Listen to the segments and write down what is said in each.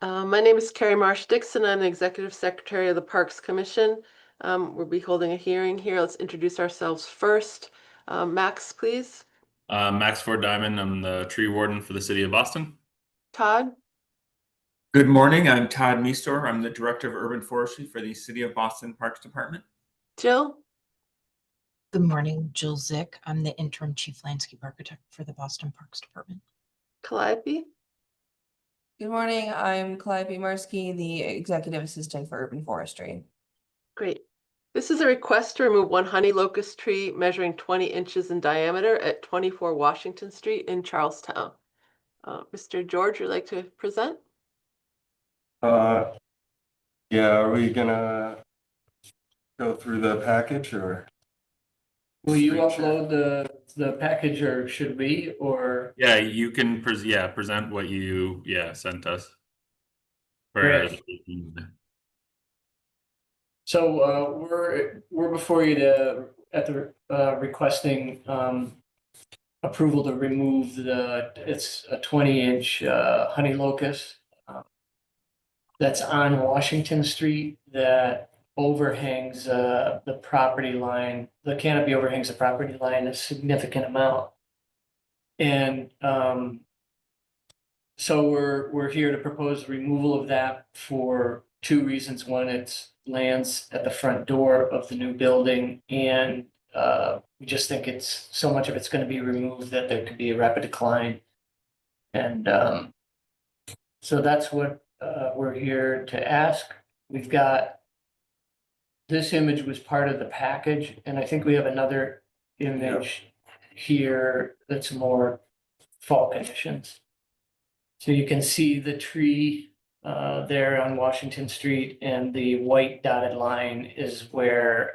My name is Carrie Marsh Dixon. I'm the Executive Secretary of the Parks Commission. We'll be holding a hearing here. Let's introduce ourselves first. Max, please. Max Ford Diamond. I'm the tree warden for the city of Boston. Todd, Good morning. I'm Todd Meestor. I'm the Director of Urban Forestry for the City of Boston Parks Department. Jill, Good morning, Jill Zick. I'm the interim chief landscape architect for the Boston Parks Department. Calliope. Good morning, I'm Calliope Marsky, the Executive Assistant for Urban Forestry. Great. This is a request to remove one Honeylocust tree measuring 20 inches in diameter at 24 Washington Street in Charlestown. Mr. George, would you like to present? Yeah, are we gonna go through the package or? Will you upload the package, or should we, or? Yeah, you can present what you sent us. Great. So we're before you requesting approval to remove it's a 20-inch Honeylocust that's on Washington Street that overhangs the property line. The canopy overhangs the property line a significant amount. And so we're here to propose removal of that for two reasons. One, it lands at the front door of the new building, and we just think it's so much of it's going to be removed that there could be a rapid decline. And so that's what we're here to ask. We've got this image was part of the package, and I think we have another image here that's more fall conditions. So you can see the tree there on Washington Street, and the white dotted line is where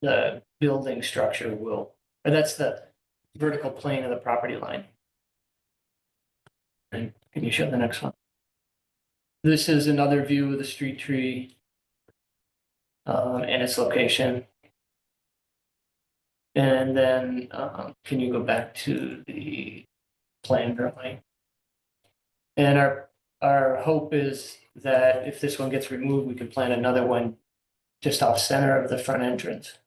the building structure will, or that's the vertical plane of the property line. And can you show the next one? This is another view of the street tree and its location. And then can you go back to the plan drawing? And our hope is that if this one gets removed, we can plant another one just off center of the front entrance.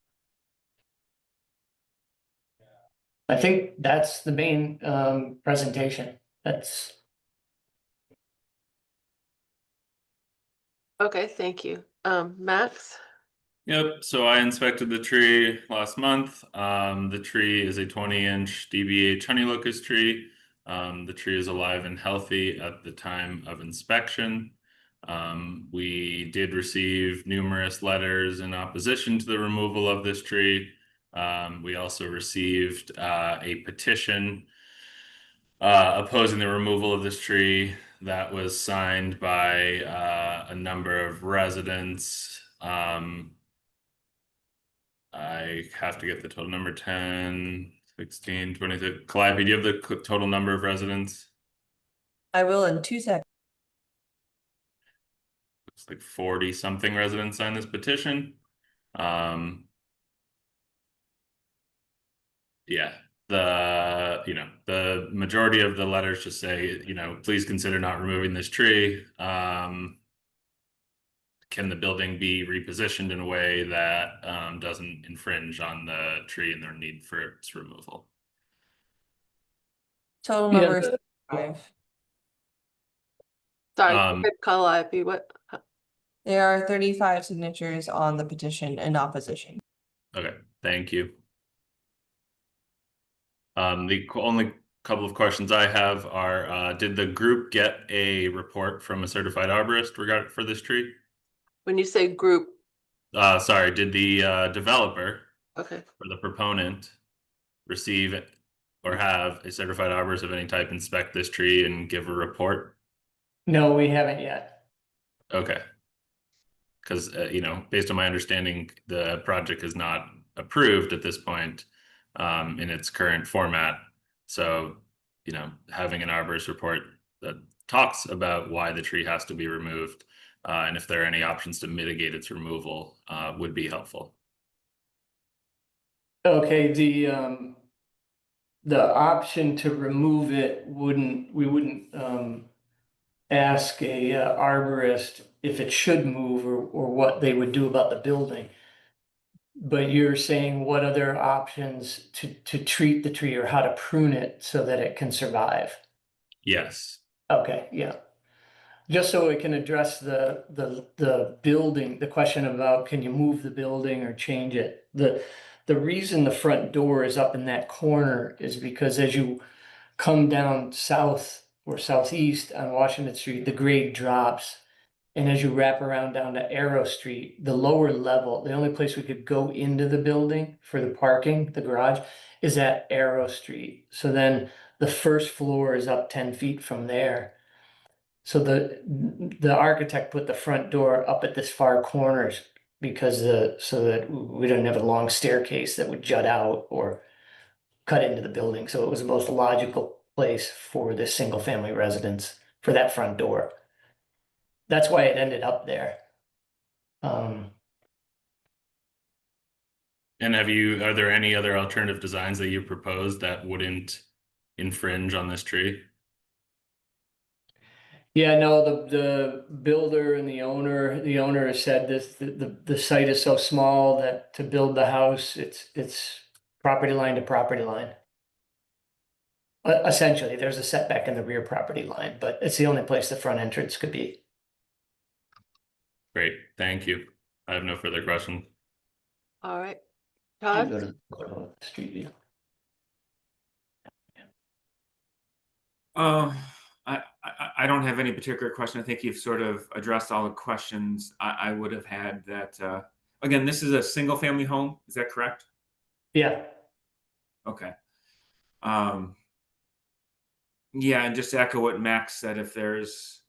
I think that's the main presentation. That's Okay, thank you. Max. Yep. So I inspected the tree last month. The tree is a 20-inch DBH Honeylocust tree. The tree is alive and healthy at the time of inspection. We did receive numerous letters in opposition to the removal of this tree. We also received a petition opposing the removal of this tree that was signed by a number of residents. I have to get the total number: 10, 16, 26. Calliope, do you have the total number of residents? I will in 2 seconds. Looks like 40 something residents signed this petition. Yeah, the majority of the letters just say, please consider not removing this tree. Can the building be repositioned in a way that doesn't infringe on the tree and their need for its removal? Total number is 5. Sorry, Calliope, what? There are 35 signatures on the petition in opposition. Okay, thank you. The only couple of questions I have are, did the group get a report from a certified arborist for this tree? When you say group. Sorry, did the developer or the proponent receive or have a certified arborist of any type inspect this tree and give a report? no, we haven't yet. Okay. Because, based on my understanding, the project is not approved at this point in its current format. So, having an arborist report that talks about why the tree has to be removed and if there are any options to mitigate its removal would be helpful. Okay, the option to remove it we wouldn't ask a arborist if it should move or what they would do about the building. But you're saying what other options to treat the tree or how to prune it so that it can survive? Yes. Okay, yeah. Just so it can address the building, the question about can you move the building or change it? The reason the front door is up in that corner is because as you come down south or southeast on Washington Street, the grade drops. And as you wrap around down to Arrow Street, the lower level, the only place we could go into the building for the parking, the garage, is at Arrow Street. So then the first floor is up 10 feet from there. So the architect put the front door up at this far corners because so that we didn't have a long staircase that would jut out or cut into the building. So it was the most logical place for this single family residence for that front door. That's why it ended up there. And are there any other alternative designs that you proposed that wouldn't infringe on this tree? Yeah, no, the builder and the owner has said this, the site is so small that to build the house, it's property line to property line. Essentially, there's a setback in the rear property line, but it's the only place the front entrance could be. Great, thank you. I have no further questions. All right. You Todd? go to the street view. I don't have any particular question. I think you've sort of addressed all the questions I would have had. That again, this is a single family home. Is that correct? Yeah, Okay. Yeah, and just to echo what Max said, if there's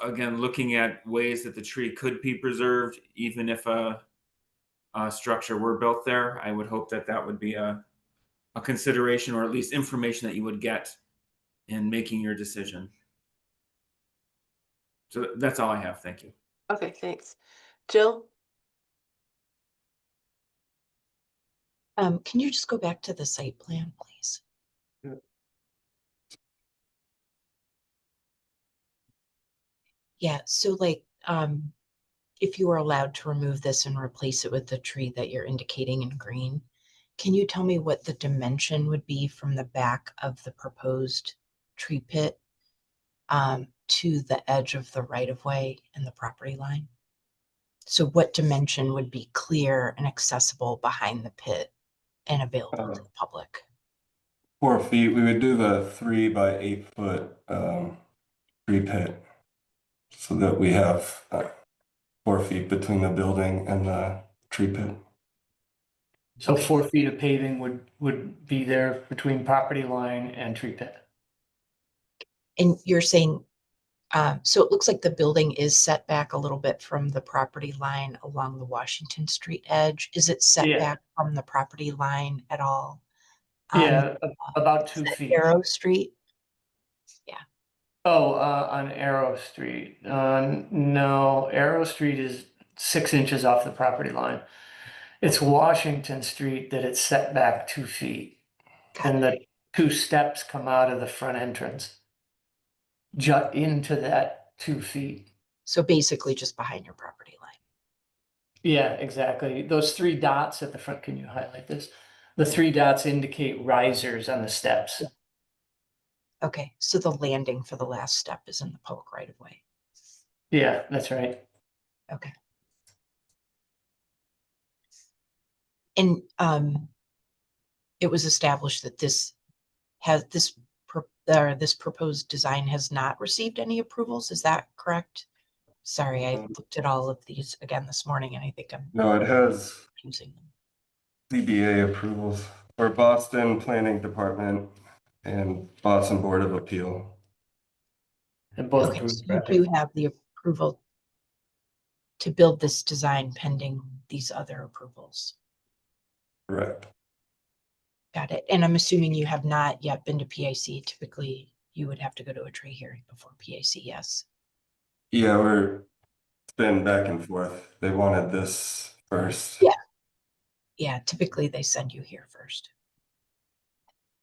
again looking at ways that the tree could be preserved, even if a structure were built there, I would hope that that would be a consideration, or at least information that you would get in making your decision. So that's all I have. Thank you. Okay, thanks. Jill? Can you just go back to the site plan, please? Yeah. Yeah, so like, if you were allowed to remove this and replace it with the tree that you're indicating in green, can you tell me what the dimension would be from the back of the proposed tree pit to the edge of the right-of-way and the property line? So what dimension would be clear and accessible behind the pit and available to the public? 4 feet. We would do the 3 by 8 foot tree pit, so that we have 4 feet between the building and the tree pit. so 4 feet of paving would be there between property line and tree pit. And you're saying, so it looks like the building is set back a little bit from the property line along the Washington Street edge. Is it set Yeah. back from the property line at all? Yeah, about Is 2 that feet. Arrow Street? Oh, on Arrow Street. No, Arrow Street is 6 inches off the property line. It's Washington Street that it's set back 2 feet. Got And it. the 2 steps come out of the front entrance. Jut into that 2 feet. So basically just behind your property line. Yeah, exactly. Those 3 dots at the front, can you highlight this? The 3 dots indicate risers on the steps. Okay, so the landing for the last step is in the public right of way. Yeah, that's right. Okay. And it was established that this proposed design has not received any approvals. Is that correct? Sorry, I looked at all of these again this morning and I think I'm No, it has using them. CBA approvals for Boston Planning Department and Boston Board of Appeal. And both Okay, approved, so you correct? do have the approval to build this design pending these other approvals. Correct. Got it. And I'm assuming you have not yet been to PIC. Typically, you would have to go to a tree hearing before PIC, yes? Yeah, it's been back and forth. They wanted this first. Yeah. Yeah, typically they send you here first.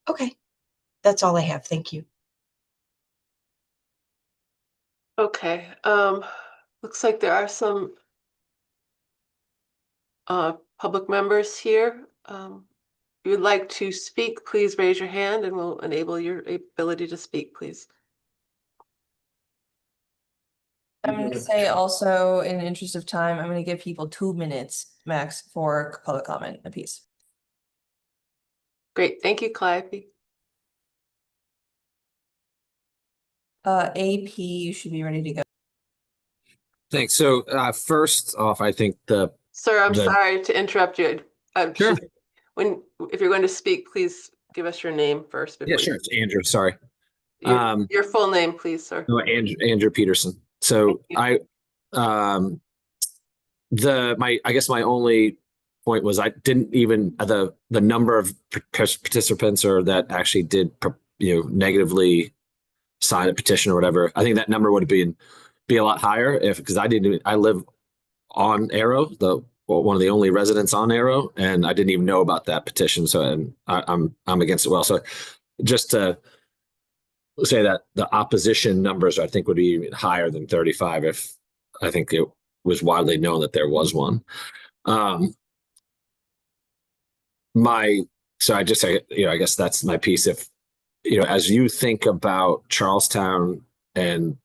Okay, that's all I have. Thank you. Okay, looks like there are some public members here. If you would like to speak, please raise your hand and we'll enable your ability to speak, please. I'm going to say also, in the interest of time, I'm going to give people 2 minutes max for public comment apiece. Great, thank you, Calliope. AP, you should be ready to go. Thanks. So first off, I think Sir, I'm The- sorry to interrupt you. Sure. If you're going to speak, please give us your name first. yeah, sure. It's Andrew. Sorry. Your full name, please, sir. No, Andrew Peterson. So Thank I guess my only point was I didn't even the number of participants or that actually did negatively sign a petition or whatever. I think that number would be a lot higher because I live on Arrow, one of the only residents on Arrow, and I didn't even know about that petition. So I'm against it. Well, so just to say that the opposition numbers I think would be even higher than 35 if I think it was widely known that there was one. So I just say, I guess that's my piece. If, as you think about Charlestown and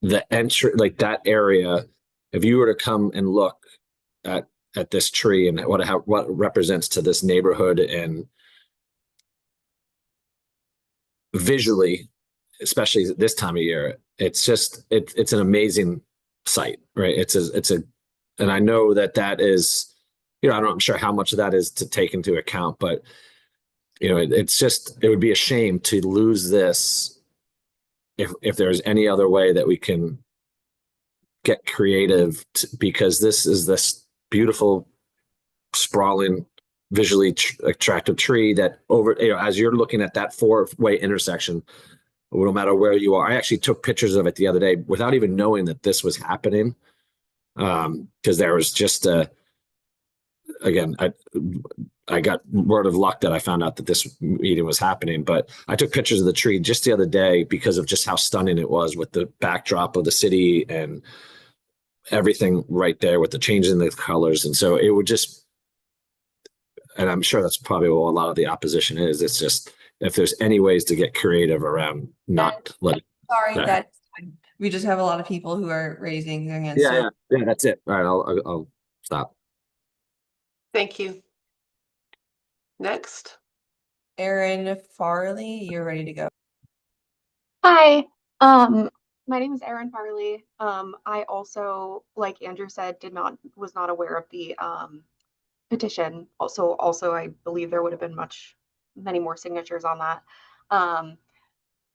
the entry, like that area, if you were to come and look at this tree and what it represents to this neighborhood and visually, especially this time of year, it's just it's an amazing sight, right? And I know that is, I'm sure how much of that is to take into account, but it would be a shame to lose this if there's any other way that we can get creative because this is this beautiful, sprawling, visually attractive tree that as you're looking at that 4-way intersection, no matter where you are. I actually took pictures of it the other day without even knowing that this was happening. Because there was just again, I got word of luck that I found out that this meeting was happening, but I took pictures of the tree just the other day because of just how stunning it was with the backdrop of the city and everything right there with the change in the colors. And so it would just, and I'm sure that's probably what a lot of the opposition is. It's just, if there's any ways to get creative around not letting. Sorry, Yeah. that we just have a lot of people who are raising their hands. Yeah, that's it. All right, I'll stop. Thank you. Next. Erin Farley, you're ready to go. Hi, my name is Erin Farley. I also, like Andrew said, was not aware of the petition. Also, I believe there would have been many more signatures on that.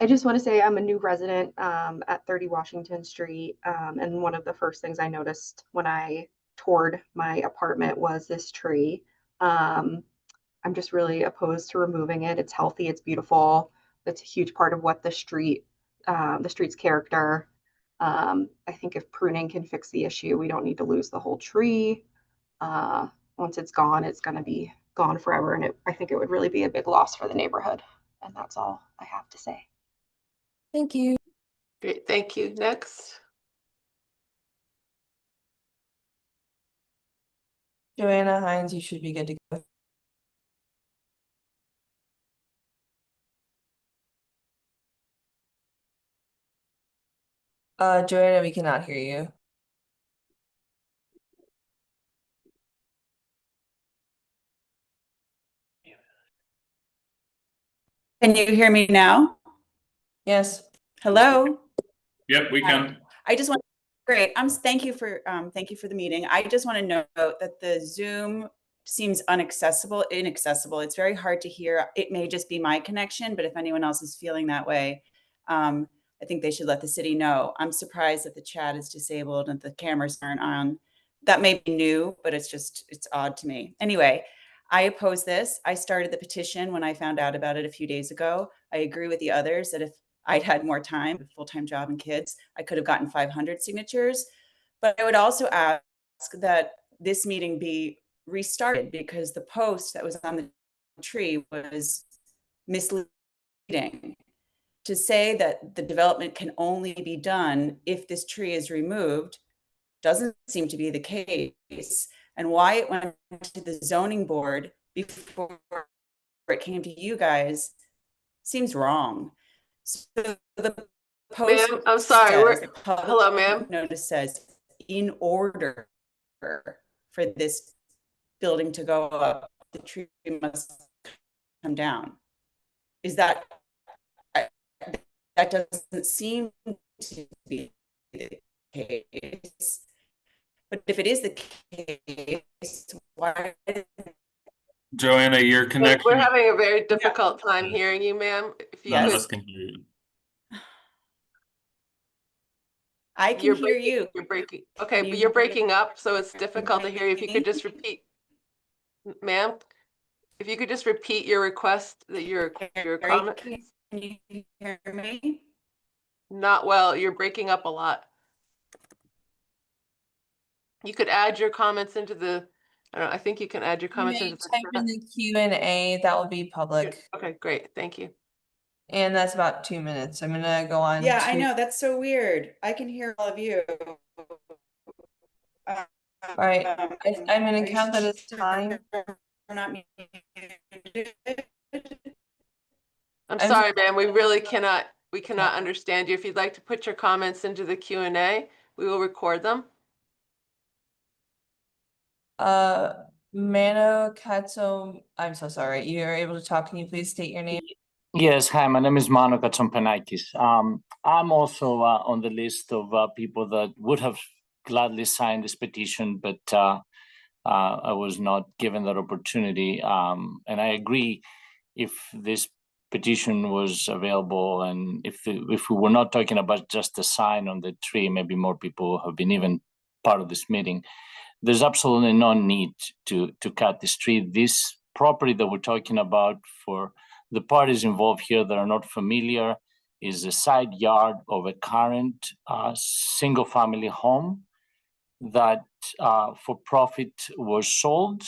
I just want to say I'm a new resident at 30 Washington Street, and one of the first things I noticed when I toured my apartment was this tree. I'm just really opposed to removing it. It's healthy, it's beautiful. It's a huge part of what the street's character. I think if pruning can fix the issue, we don't need to lose the whole tree. Once it's gone, it's going to be gone forever. And I think it would really be a big loss for the neighborhood. And that's all I have to say. Thank you. Great, thank you. Next. Joanna Hines, you should be good to go. Joanna, we cannot hear you. Can you hear me now? Yes. Hello. Yep, we can. I just want great. Thank you for the meeting. I just want to note that the Zoom seems inaccessible. It's very hard to hear. It may just be my connection, but if anyone else is feeling that way, I think they should let the city know. I'm surprised that the chat is disabled and the cameras aren't on. That may be new, but it's odd to me. Anyway, I oppose this. I started the petition when I found out about it a few days ago. I agree with the others that if I'd had more time, a full-time job and kids, I could have gotten 500 signatures. But I would also ask that this meeting be restarted because the post that was on the tree was misleading. to say that the development can only be done if this tree is removed doesn't seem to be the case. And why it went to the zoning board before it came to you guys seems wrong. So the post Ma'am, I'm sorry, says, we're, the public hello, ma'am. notice says, in order for this building to go up, the tree must come down. Is that, that doesn't seem to be the case. But if it is the case, why? Joanna, your connection. We're having a very difficult time hearing you, ma'am. If you None of could, us can hear you. I can you're hear breaking, you. you're breaking. Okay, Can but you you're hear breaking up, so it's difficult to hear you. If you could me? just repeat, ma'am, if you could just repeat your request, that your Harry, comment, please. can you hear me? Not well, you're breaking up a lot. You could add your comments into the, I don't know, I think you can add your You comments may into the type in the Q&A, that will be public. Okay, great, thank you. And that's about 2 minutes. I'm gonna go on. Yeah, I know, that's so weird. I can hear all of you. All right, I'm gonna Are you count that as sure time. we're not muted? I'm I'm sorry, ma'am, we cannot understand you. If you'd like to put your comments into the Q&A, we will record them. Mano Katso, I'm so sorry. You're able to talk. Can you please state your name? Yes, hi, my name is Mano Katsompanaikis. I'm also on the list of people that would have gladly signed this petition, but I was not given that opportunity. And I agree, if this petition was available and if we were not talking about just a sign on the tree, maybe more people have been even part of this meeting. There's absolutely no need to cut this tree. This property that we're talking about, for the parties involved here that are not familiar, is a side yard of a current single family home that for profit was sold,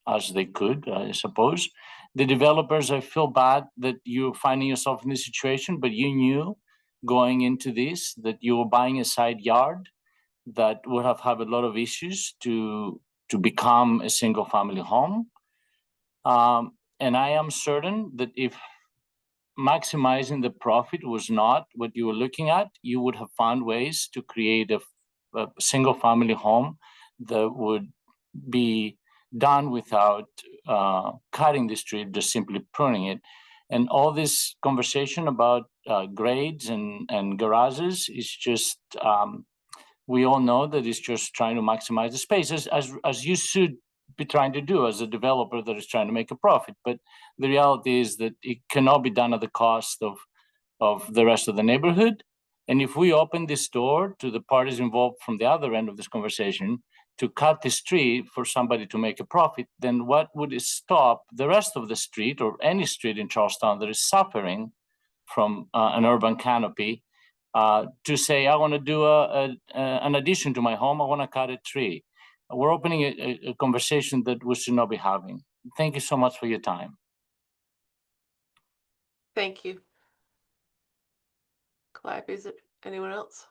as they could, I suppose. The developers, I feel bad that you're finding yourself in this situation, but you knew going into this that you were buying a side yard that would have had a lot of issues to become a single family home. And I am certain that if maximizing the profit was not what you were looking at, you would have found ways to create a single family home that would be done without cutting this tree, just simply pruning it. And all this conversation about grades and garages is just, we all know that it's just trying to maximize the space, as you should be trying to do as a developer that is trying to make a profit. But the reality is that it cannot be done at the cost of the rest of the neighborhood. And if we open this door to the parties involved from the other end of this conversation to cut this tree for somebody to make a profit, then what would stop the rest of the street, or any street in Charlestown that is suffering from an urban canopy, to say, I want to do an addition to my home, I want to cut a tree? We're opening a conversation that we should not be having. Thank you so much for your time. Thank you. Clive, is it anyone else?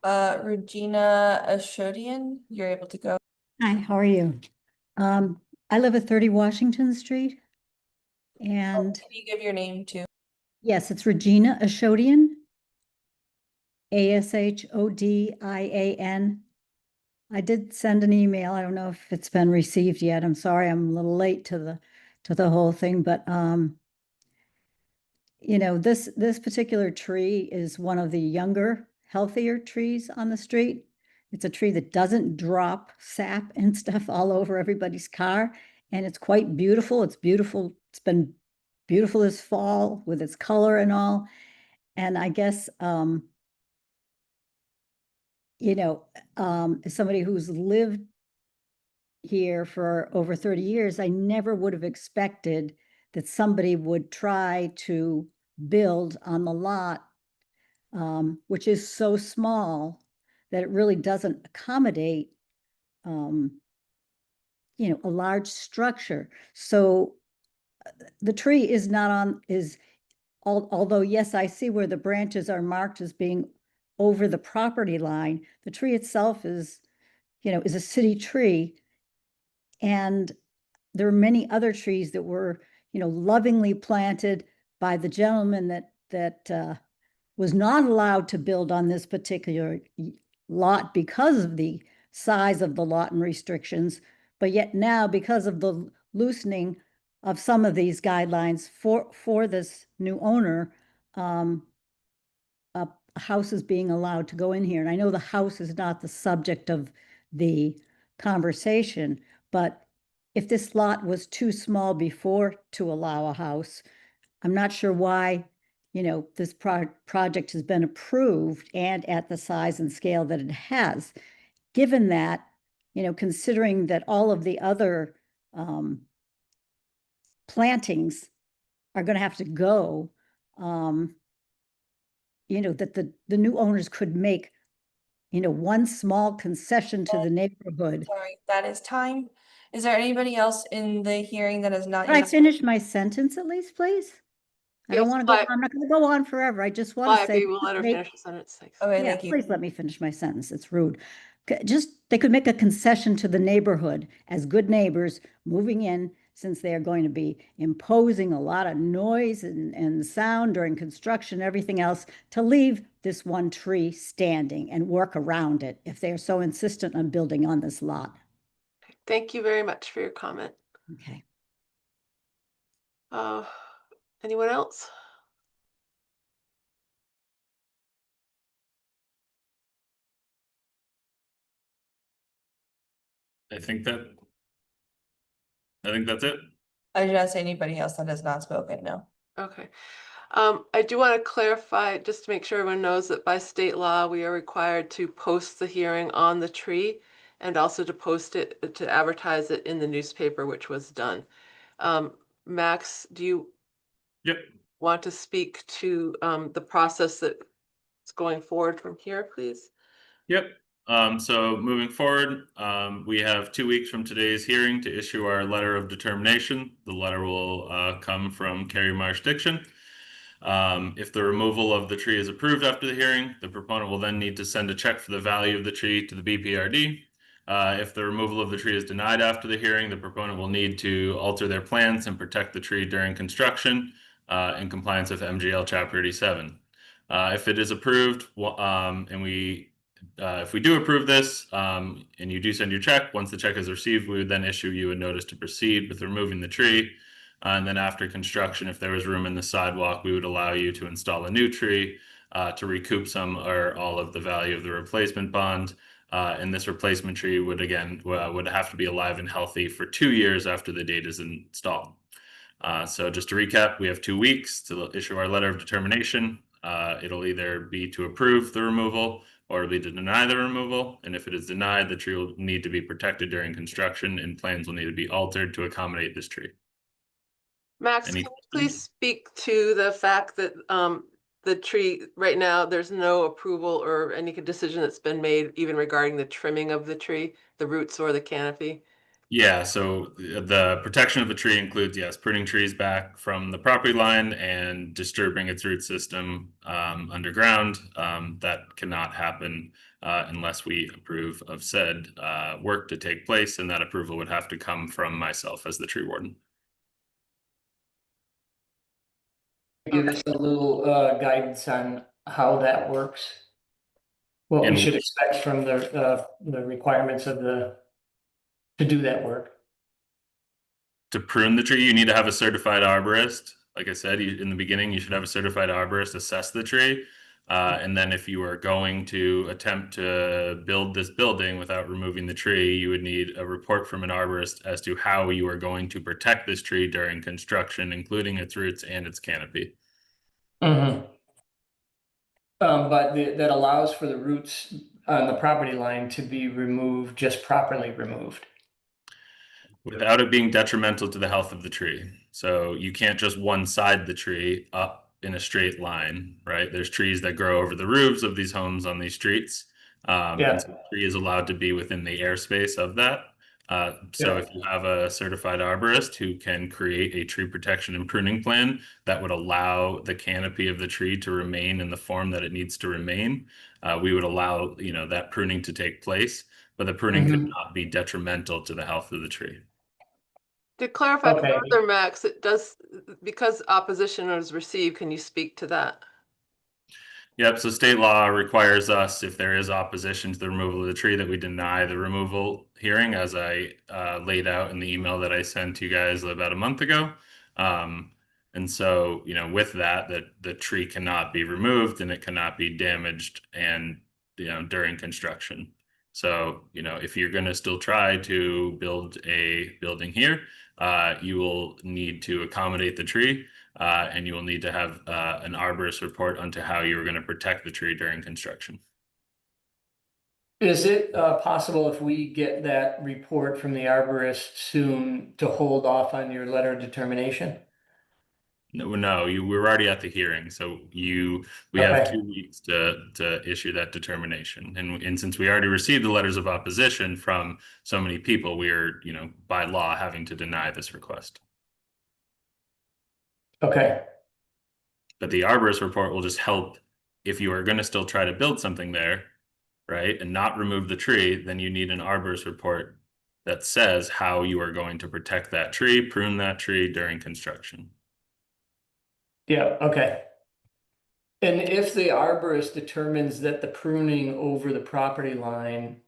Regina Ashodian, you're able to go. Hi, how are you? I live at 30 Washington Street. And Can you give your name too? yes, it's Regina Ashodian. Ashodian. I did send an email. I don't know if it's been received yet. I'm sorry, I'm a little late to the whole thing, but you know, this particular tree is one of the younger, healthier trees on the street. It's a tree that doesn't drop sap and stuff all over everybody's car, and it's quite beautiful. It's beautiful. It's been beautiful this fall with its color and all. And I guess you know, as somebody who's lived here for over 30 years, I never would have expected that somebody would try to build on the lot, which is so small that it really doesn't accommodate, you know, a large structure. So the tree is not on, is although, yes, I see where the branches are marked as being over the property line, the tree itself is, is a city tree. And there are many other trees that were, lovingly planted by the gentleman that was not allowed to build on this particular lot because of the size of the lot and restrictions. But yet now, because of the loosening of some of these guidelines for this new owner, a house is being allowed to go in here. And I know the house is not the subject of the conversation, but if this lot was too small before to allow a house, I'm not sure why, this project has been approved and at the size and scale that it has. Given that, considering that all of the other plantings are going to have to go, that the new owners could make, one small concession to the neighborhood. Sorry, that is time. Is there anybody else in the hearing that is not? Can I yet- finish my sentence at least, please? I don't Yes, want to go, I'm not going to go on forever. I just want to say. Ivy, we'll let her make- finish the sentence. Thanks. Okay, Yeah, thank you. please let me finish my sentence. It's rude. They could make a concession to the neighborhood as good neighbors moving in, since they are going to be imposing a lot of noise and sound during construction, everything else, to leave this one tree standing and work around it if they're so insistent on building on this lot. Thank you very much for your comment. Okay. Anyone else? I think that's it. I did not say anybody else that has not spoken, no. Okay. I do want to clarify, just to make sure everyone knows, that by state law, we are required to post the hearing on the tree and also to post it, to advertise it in the newspaper, which was done. Max, do you want to speak to the process that's going forward from here, please? Yep. So moving forward, we have 2 weeks from today's hearing to issue our letter of determination. The letter will come from Carrie Marsh Diction. If the removal of the tree is approved after the hearing, the proponent will then need to send a check for the value of the tree to the BPRD. If the removal of the tree is denied after the hearing, the proponent will need to alter their plans and protect the tree during construction in compliance with MGL Chapter 87. If it is approved, if we do approve this and you do send your check, once the check is received, we would then issue you a notice to proceed with removing the tree. And then after construction, if there was room in the sidewalk, we would allow you to install a new tree to recoup some or all of the value of the replacement bond. And this replacement tree would have to be alive and healthy for 2 years after the date is installed. So just to recap, we have 2 weeks to issue our letter of determination. It'll either be to approve the removal or it'll be to deny the removal. And if it is denied, the tree will need to be protected during construction and plans will need to be altered to accommodate this tree. Max, can you please speak to the fact that the tree right now, there's no approval or any decision that's been made even regarding the trimming of the tree, the roots or the canopy? Yeah, so the protection of the tree includes, yes, pruning trees back from the property line and disturbing its root system underground. That cannot happen unless we approve of said work to take place, and that approval would have to come from myself as the tree warden. Give us a little guidance on how that works. What we should expect from the requirements of to do that work. To prune the tree, you need to have a certified arborist. Like I said, in the beginning, you should have a certified arborist assess the tree. And then if you are going to attempt to build this building without removing the tree, you would need a report from an arborist as to how you are going to protect this tree during construction, including its roots and its canopy. Mm-hmm. But that allows for the roots on the property line to be removed, just properly removed. Without it being detrimental to the health of the tree. So you can't just one side the tree up in a straight line, right? There's trees that grow over the roofs of these homes on these streets. And so the tree is allowed to be within the airspace of that. So Yeah. if you have a certified arborist who can create a tree protection and pruning plan that would allow the canopy of the tree to remain in the form that it needs to remain, we would allow, that pruning to take place, but the pruning could not be detrimental to the health of the tree. To clarify Okay. further, Max, it does, because opposition was received, can you speak to that? Yep, so state law requires us, if there is opposition to the removal of the tree, that we deny the removal hearing, as I laid out in the email that I sent to you guys about a month ago. And so, with that the tree cannot be removed and it cannot be damaged and, during construction. So, if you're going to still try to build a building here, you will need to accommodate the tree. And you will need to have an arborist report onto how you are going to protect the tree during construction. Is it possible, if we get that report from the arborist soon, to hold off on your letter of determination? No, we're already at the hearing, so we have 2 weeks to issue that determination. And since we already received the letters of opposition from so many people, we are, by law, having to deny this request. Okay. But the arborist report will just help if you are going to still try to build something there, right, and not remove the tree, then you need an arborist report that says how you are going to protect that tree, prune that tree during construction. Yeah, okay. And if the arborist determines that the pruning over the property line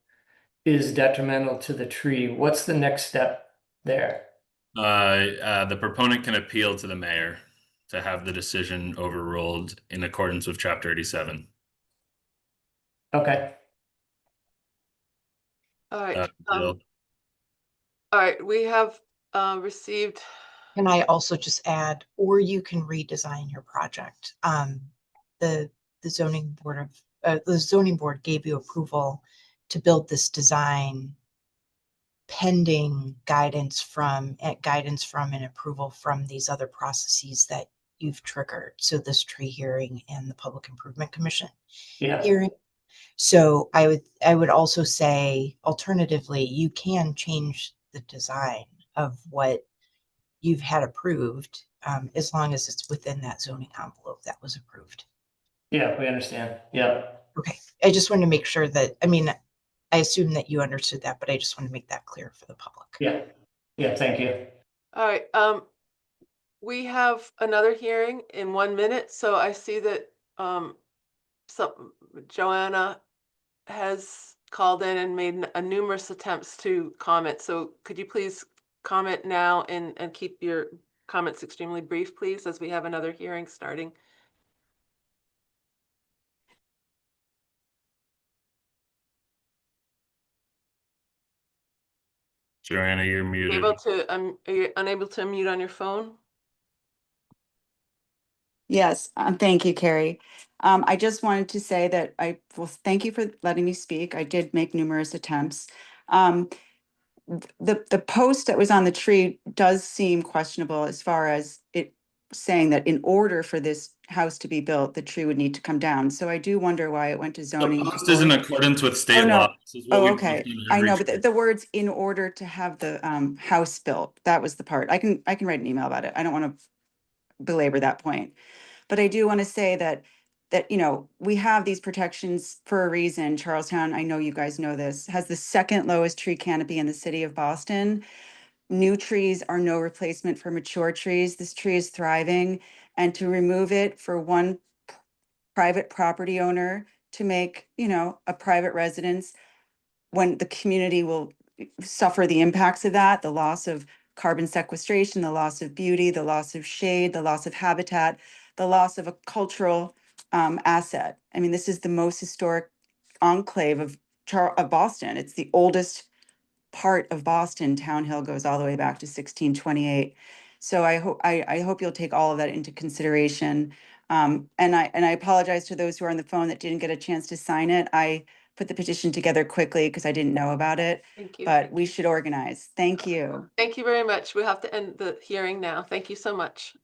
is detrimental to the tree, what's the next step there? The proponent can appeal to the mayor to have the decision overruled in accordance with Chapter 87. Okay. All right. Bill. All right, we have received. Can I also just add, or you can redesign your project. The zoning board gave you approval to build this design pending guidance from and approval from these other processes that you've triggered. So this tree hearing and the Public Improvement Commission hearing. So I would also say, alternatively, you can change the design of what you've had approved, as long as it's within that zoning envelope that was approved. Yeah, we understand. Yeah. Okay. I just wanted to make sure that, I assume that you understood that, but I just want to make that clear for the public. Yeah. Yeah, thank you. All right. We have another hearing in 1 minute. So I see that Joanna has called in and made numerous attempts to comment. So could you please comment now and keep your comments extremely brief, please, as we have another hearing starting. Joanna, you're muted. Are you unable to unmute on your phone? Yes, thank you, Carrie. I just wanted to say that thank you for letting me speak. I did make numerous attempts. The post that was on the tree does seem questionable, as far as it saying that in order for this house to be built, the tree would need to come down. So I do wonder why it went to zoning. The post is in accordance with state no. law. This is what we've Okay. done in I know, every but the words "in order to have the house built," that was the part. I can write an email about it. I don't want to belabor that point, but I do want to say that we have these protections for a reason. Charlestown, I know you guys know this, has the second lowest tree canopy in the city of Boston. New trees are no replacement for mature trees. This tree is thriving, and to remove it for one private property owner to make, a private residence, when the community will suffer the impacts of that, the loss of carbon sequestration, the loss of beauty, the loss of shade, the loss of habitat, the loss of a cultural asset. I mean, this is the most historic enclave of Boston. It's the oldest part of Boston. Town Hill goes all the way back to 1628. So I hope you'll take all of that into consideration. And I apologize to those who are on the phone that didn't get a chance to sign it. I put the petition together quickly because I didn't know about it. Thank you. But we should organize. Thank you. Thank you very much. We'll have to end the hearing now. Thank you so much.